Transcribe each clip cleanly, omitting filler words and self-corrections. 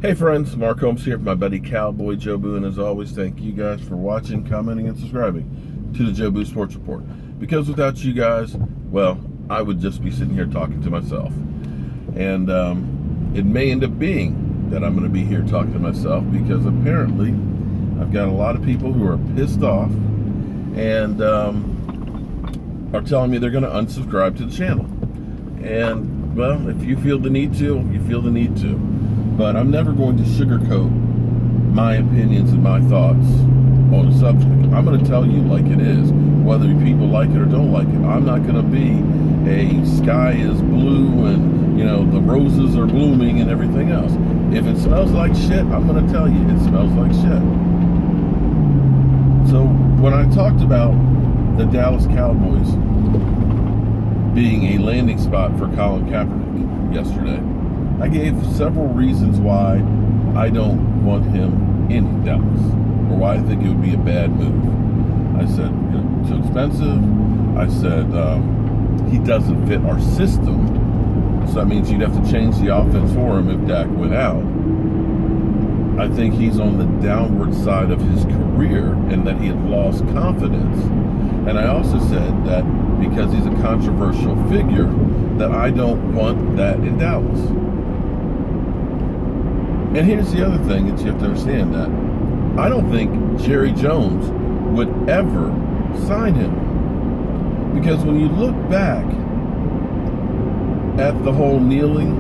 Hey friends, Mark Holmes here for my buddy Cowboy Joe Boo, and as always, thank you guys for watching, commenting, and subscribing to the Joe Boo Sports Report. Because without you guys, well, I would just be sitting here talking to myself. And it may end up being that I'm going to be here talking to myself because apparently I've got a lot of people who are pissed off and are telling me they're going to unsubscribe to the channel. And, well, if you feel the need to, you feel the need to. But I'm never going to sugarcoat my opinions and my thoughts on a subject. I'm going to tell you like it is, whether people like it or don't like it. I'm not going to be a sky is blue and, the roses are blooming and everything else. If it smells like shit, I'm going to tell you it smells like shit. So when I talked about the Dallas Cowboys being a landing spot for Colin Kaepernick yesterday, I gave several reasons why I don't want him in Dallas, or why I think it would be a bad move. I said, too expensive. I said, he doesn't fit our system, so that means you'd have to change the offense for him if Dak went out. I think he's on the downward side of his career and that he had lost confidence. And I also said that because he's a controversial figure, that I don't want that in Dallas. And here's the other thing that you have to understand, that I don't think Jerry Jones would ever sign him. Because when you look back at the whole kneeling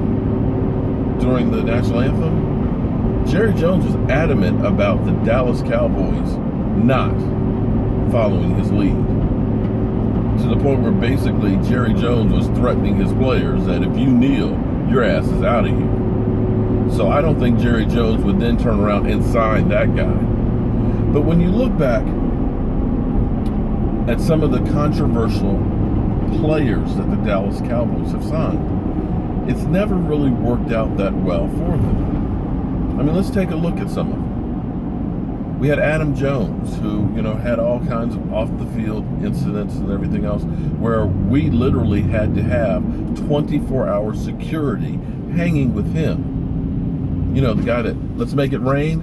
during the national anthem, Jerry Jones was adamant about the Dallas Cowboys not following his lead. To the point where basically Jerry Jones was threatening his players that if you kneel, your ass is out of here. So I don't think Jerry Jones would then turn around and sign that guy. But when you look back at some of the controversial players that the Dallas Cowboys have signed, it's never really worked out that well for them. I mean, let's take a look at some of them. We had Adam Jones, who, had all kinds of off-the-field incidents and everything else, where we literally had to have 24-hour security hanging with him. The guy that Let's Make It Rain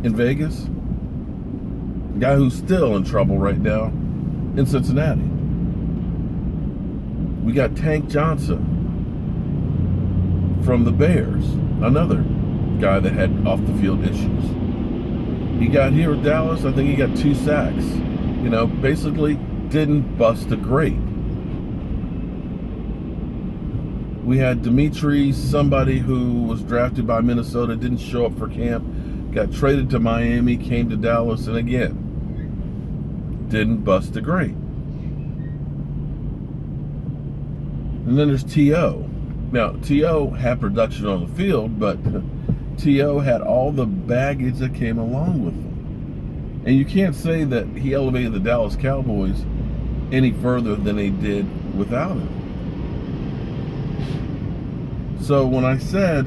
in Vegas. The guy who's still in trouble right now in Cincinnati. We got Tank Johnson from the Bears, another guy that had off-the-field issues. He got here with Dallas, I think he got 2 sacks. Basically didn't bust a grape. We had Dimitri, somebody who was drafted by Minnesota, didn't show up for camp, got traded to Miami, came to Dallas, and again, didn't bust a grape. And then there's T.O. Now, T.O. had production on the field, but T.O. had all the baggage that came along with him. And you can't say that he elevated the Dallas Cowboys any further than they did without him. So when I said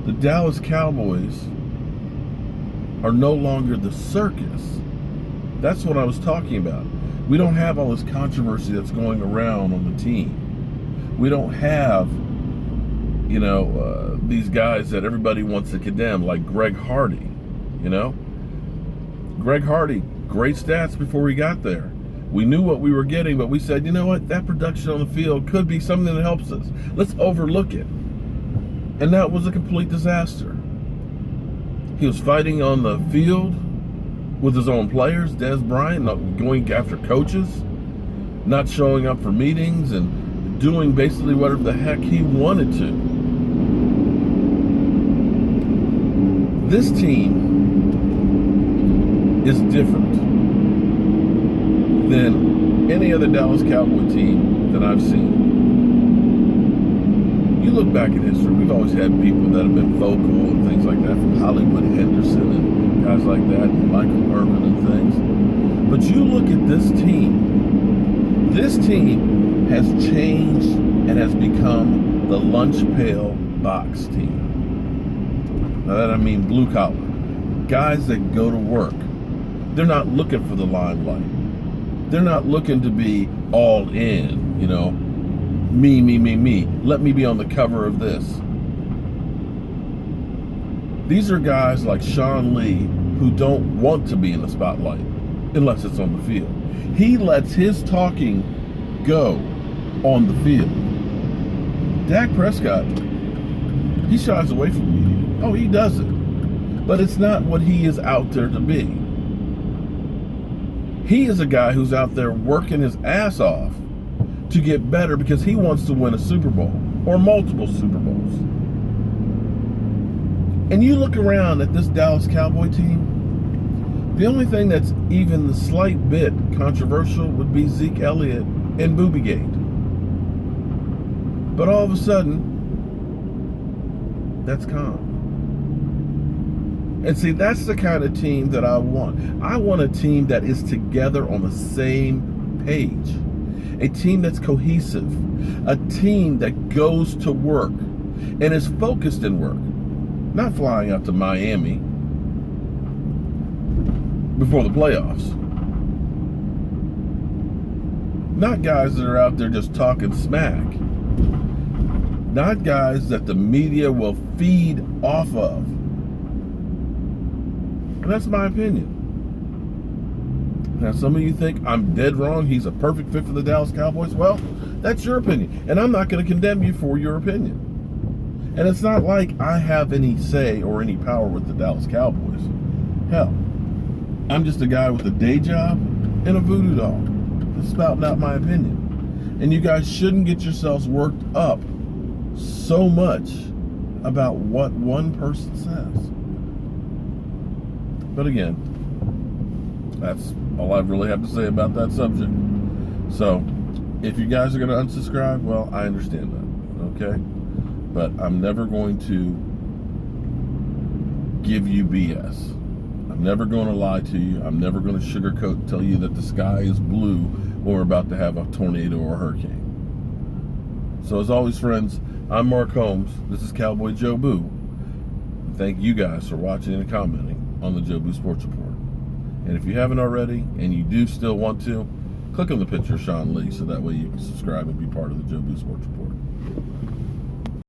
the Dallas Cowboys are no longer the circus, that's what I was talking about. We don't have all this controversy that's going around on the team. We don't have, these guys that everybody wants to condemn, like Greg Hardy, Greg Hardy, great stats before he got there. We knew what we were getting, but we said, you know what, that production on the field could be something that helps us. Let's overlook it. And that was a complete disaster. He was fighting on the field with his own players, Des Bryant, not going after coaches, not showing up for meetings, and doing basically whatever the heck he wanted to. This team is different than any other Dallas Cowboy team that I've seen. You look back in history, we've always had people that have been vocal and things like that, from Hollywood Henderson and guys like that, and Michael Irvin and things. But you look at this team has changed and has become the lunch pail box team. Now that I mean blue collar. Guys that go to work. They're not looking for the limelight. They're not looking to be all in, me. Let me be on the cover of this. These are guys like Sean Lee who don't want to be in the spotlight unless it's on the field. He lets his talking go on the field. Dak Prescott, he shies away from media. Oh, he does it. But it's not what he is out there to be. He is a guy who's out there working his ass off to get better because he wants to win a Super Bowl or multiple Super Bowls. And you look around at this Dallas Cowboy team, the only thing that's even the slight bit controversial would be Zeke Elliott and Boobygate. But all of a sudden, that's calm. And see, that's the kind of team that I want. I want a team that is together on the same page. A team that's cohesive. A team that goes to work and is focused in work. Not flying out to Miami before the playoffs. Not guys that are out there just talking smack. Not guys that the media will feed off of. And that's my opinion. Now, some of you think I'm dead wrong. He's a perfect fit for the Dallas Cowboys. Well, that's your opinion. And I'm not going to condemn you for your opinion. And it's not like I have any say or any power with the Dallas Cowboys. Hell, I'm just a guy with a day job and a voodoo doll that's spouting out my opinion. And you guys shouldn't get yourselves worked up so much about what one person says. But again, that's all I really have to say about that subject. So, if you guys are going to unsubscribe, well, I understand that, okay? But I'm never going to give you BS. I'm never going to lie to you. I'm never going to sugarcoat and tell you that the sky is blue when we're about to have a tornado or a hurricane. So as always, friends, I'm Mark Holmes. This is Cowboy Joe Boo. Thank you guys for watching and commenting on the Joe Boo Sports Report. And if you haven't already, and you do still want to, click on the picture of Sean Lee so that way you can subscribe and be part of the Joe Boo Sports Report.